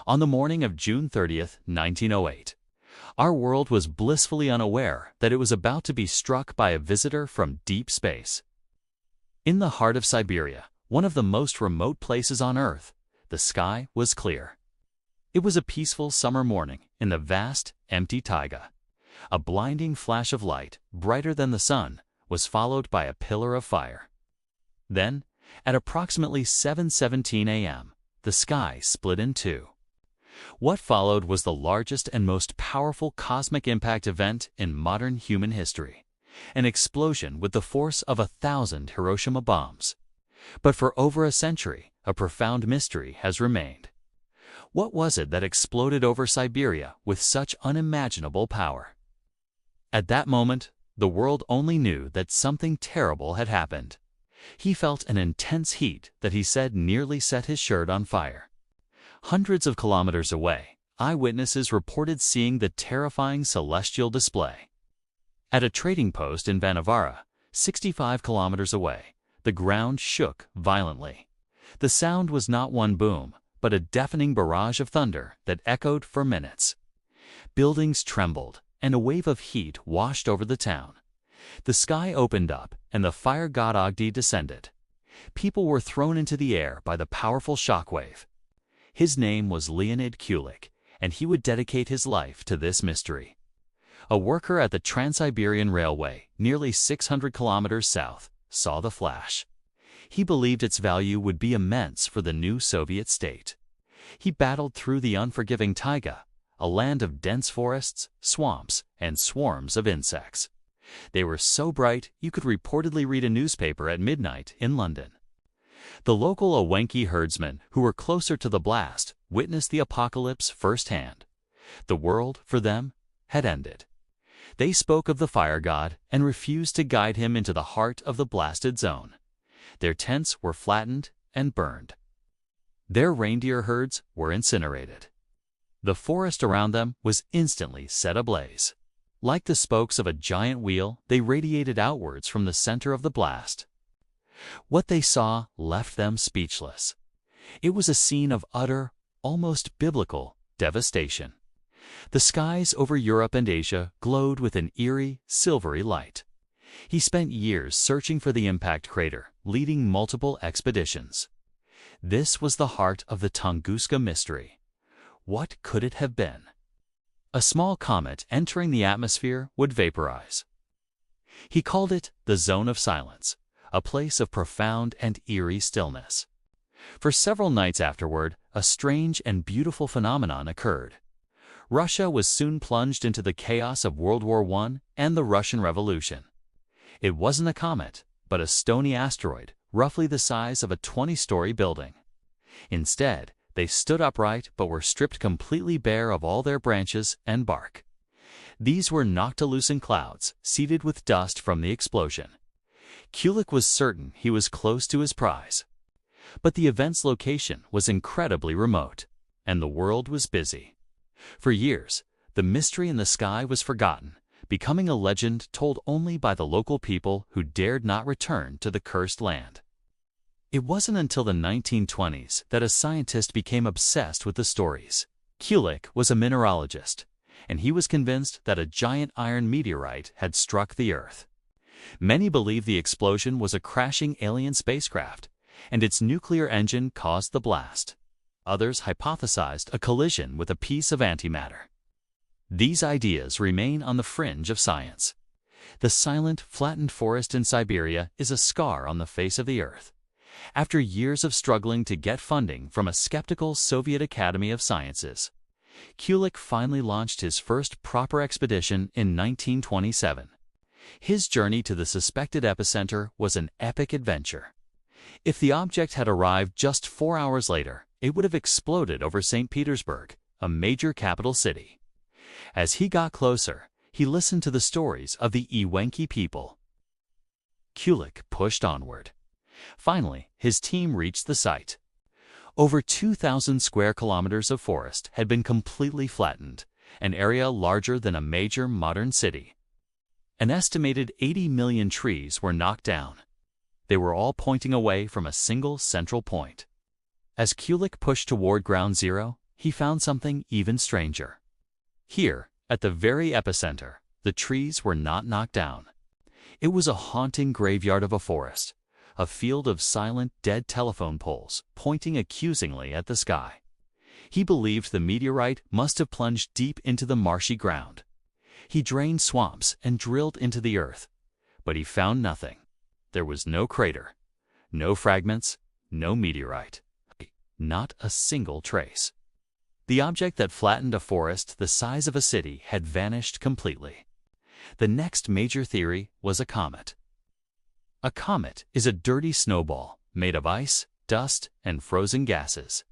On the morning of June 30th, 1908, our world was blissfully unaware that it was about to be struck by a visitor from deep space. In the heart of Siberia, one of the most remote places on Earth, the sky was clear. It was a peaceful summer morning in the vast, empty taiga. A blinding flash of light, brighter than the sun, was followed by a pillar of fire. Then, at approximately 7:17 a.m., the sky split in two. What followed was the largest and most powerful cosmic impact event in modern human history, an explosion with the force of 1,000 Hiroshima bombs. But for over a century, a profound mystery has remained. What was it that exploded over Siberia with such unimaginable power? At that moment, the world only knew that something terrible had happened. He felt an intense heat that he said nearly set his shirt on fire. Hundreds of kilometers away, eyewitnesses reported seeing the terrifying celestial display. At a trading post in Vanavara, 65 kilometers away, the ground shook violently. The sound was not one boom, but a deafening barrage of thunder that echoed for minutes. Buildings trembled, and a wave of heat washed over the town. The sky opened up, and the fire god Agdi descended. People were thrown into the air by the powerful shockwave. His name was Leonid Kulik, and he would dedicate his life to this mystery. A worker at the Trans-Siberian Railway, nearly 600 kilometers south, saw the flash. He believed its value would be immense for the new Soviet state. He battled through the unforgiving taiga, a land of dense forests, swamps, and swarms of insects. They were so bright you could reportedly read a newspaper at midnight in London. The local Awenki herdsmen, who were closer to the blast, witnessed the apocalypse firsthand. The world, for them, had ended. They spoke of the fire god and refused to guide him into the heart of the blasted zone. Their tents were flattened and burned. Their reindeer herds were incinerated. The forest around them was instantly set ablaze. Like the spokes of a giant wheel, they radiated outwards from the center of the blast. What they saw left them speechless. It was a scene of utter, almost biblical, devastation. The skies over Europe and Asia glowed with an eerie, silvery light. He spent years searching for the impact crater, leading multiple expeditions. This was the heart of the Tunguska mystery. What could it have been? A small comet entering the atmosphere would vaporize. He called it the Zone of Silence, a place of profound and eerie stillness. For several nights afterward, a strange and beautiful phenomenon occurred. Russia was soon plunged into the chaos of World War I and the Russian Revolution. It wasn't a comet, but a stony asteroid, roughly the size of a 20-story building. Instead, they stood upright but were stripped completely bare of all their branches and bark. These were noctilucent clouds, seeded with dust from the explosion. Kulik was certain he was close to his prize. But the event's location was incredibly remote, and the world was busy. For years, the mystery in the sky was forgotten, becoming a legend told only by the local people who dared not return to the cursed land. It wasn't until the 1920s that a scientist became obsessed with the stories. Kulik was a mineralogist, and he was convinced that a giant iron meteorite had struck the Earth. Many believe the explosion was a crashing alien spacecraft, and its nuclear engine caused the blast. Others hypothesized a collision with a piece of antimatter. These ideas remain on the fringe of science. The silent, flattened forest in Siberia is a scar on the face of the Earth. After years of struggling to get funding from a skeptical Soviet Academy of Sciences, Kulik finally launched his first proper expedition in 1927. His journey to the suspected epicenter was an epic adventure. If the object had arrived just 4 hours later, it would have exploded over St. Petersburg, a major capital city. As he got closer, he listened to the stories of the Ewenki people. Kulik pushed onward. Finally, his team reached the site. Over 2,000 square kilometers of forest had been completely flattened, an area larger than a major modern city. An estimated 80 million trees were knocked down. They were all pointing away from a single central point. As Kulik pushed toward ground zero, he found something even stranger. Here, at the very epicenter, the trees were not knocked down. It was a haunting graveyard of a forest, a field of silent, dead telephone poles pointing accusingly at the sky. He believed the meteorite must have plunged deep into the marshy ground. He drained swamps and drilled into the earth, but he found nothing. There was no crater, no fragments, no meteorite, not a single trace. The object that flattened a forest the size of a city had vanished completely. The next major theory was a comet. A comet is a dirty snowball made of ice, dust, and frozen gases.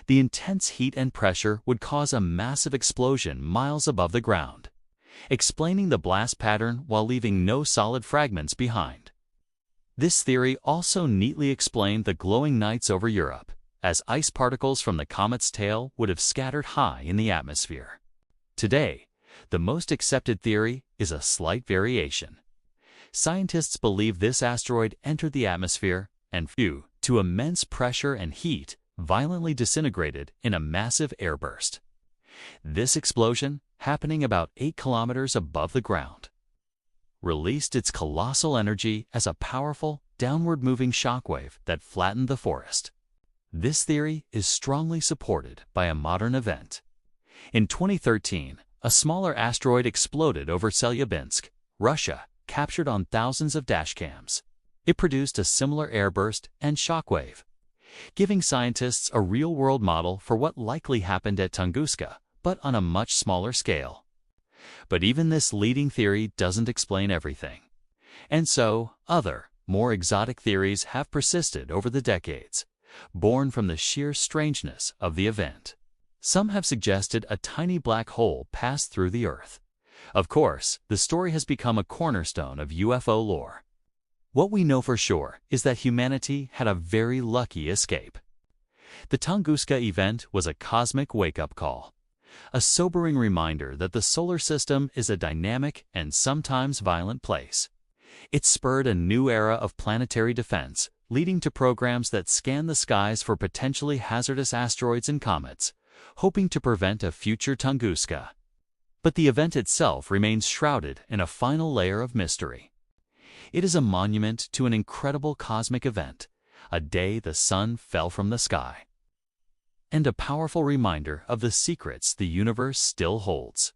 The intense heat and pressure would cause a massive explosion miles above the ground, explaining the blast pattern while leaving no solid fragments behind. This theory also neatly explained the glowing nights over Europe, as ice particles from the comet's tail would have scattered high in the atmosphere. Today, the most accepted theory is a slight variation. Scientists believe this asteroid entered the atmosphere and, due to immense pressure and heat, violently disintegrated in a massive airburst. This explosion, happening about 8 kilometers above the ground, released its colossal energy as a powerful, downward-moving shockwave that flattened the forest. This theory is strongly supported by a modern event. In 2013, a smaller asteroid exploded over Chelyabinsk, Russia, captured on thousands of dashcams. It produced a similar airburst and shockwave, giving scientists a real-world model for what likely happened at Tunguska, but on a much smaller scale. But even this leading theory doesn't explain everything. And so, other, more exotic theories have persisted over the decades, born from the sheer strangeness of the event. Some have suggested a tiny black hole passed through the Earth. Of course, the story has become a cornerstone of UFO lore. What we know for sure is that humanity had a very lucky escape. The Tunguska event was a cosmic wake-up call, a sobering reminder that the solar system is a dynamic and sometimes violent place. It spurred a new era of planetary defense, leading to programs that scan the skies for potentially hazardous asteroids and comets, hoping to prevent a future Tunguska. But the event itself remains shrouded in a final layer of mystery. It is a monument to an incredible cosmic event, a day the sun fell from the sky, and a powerful reminder of the secrets the universe still holds.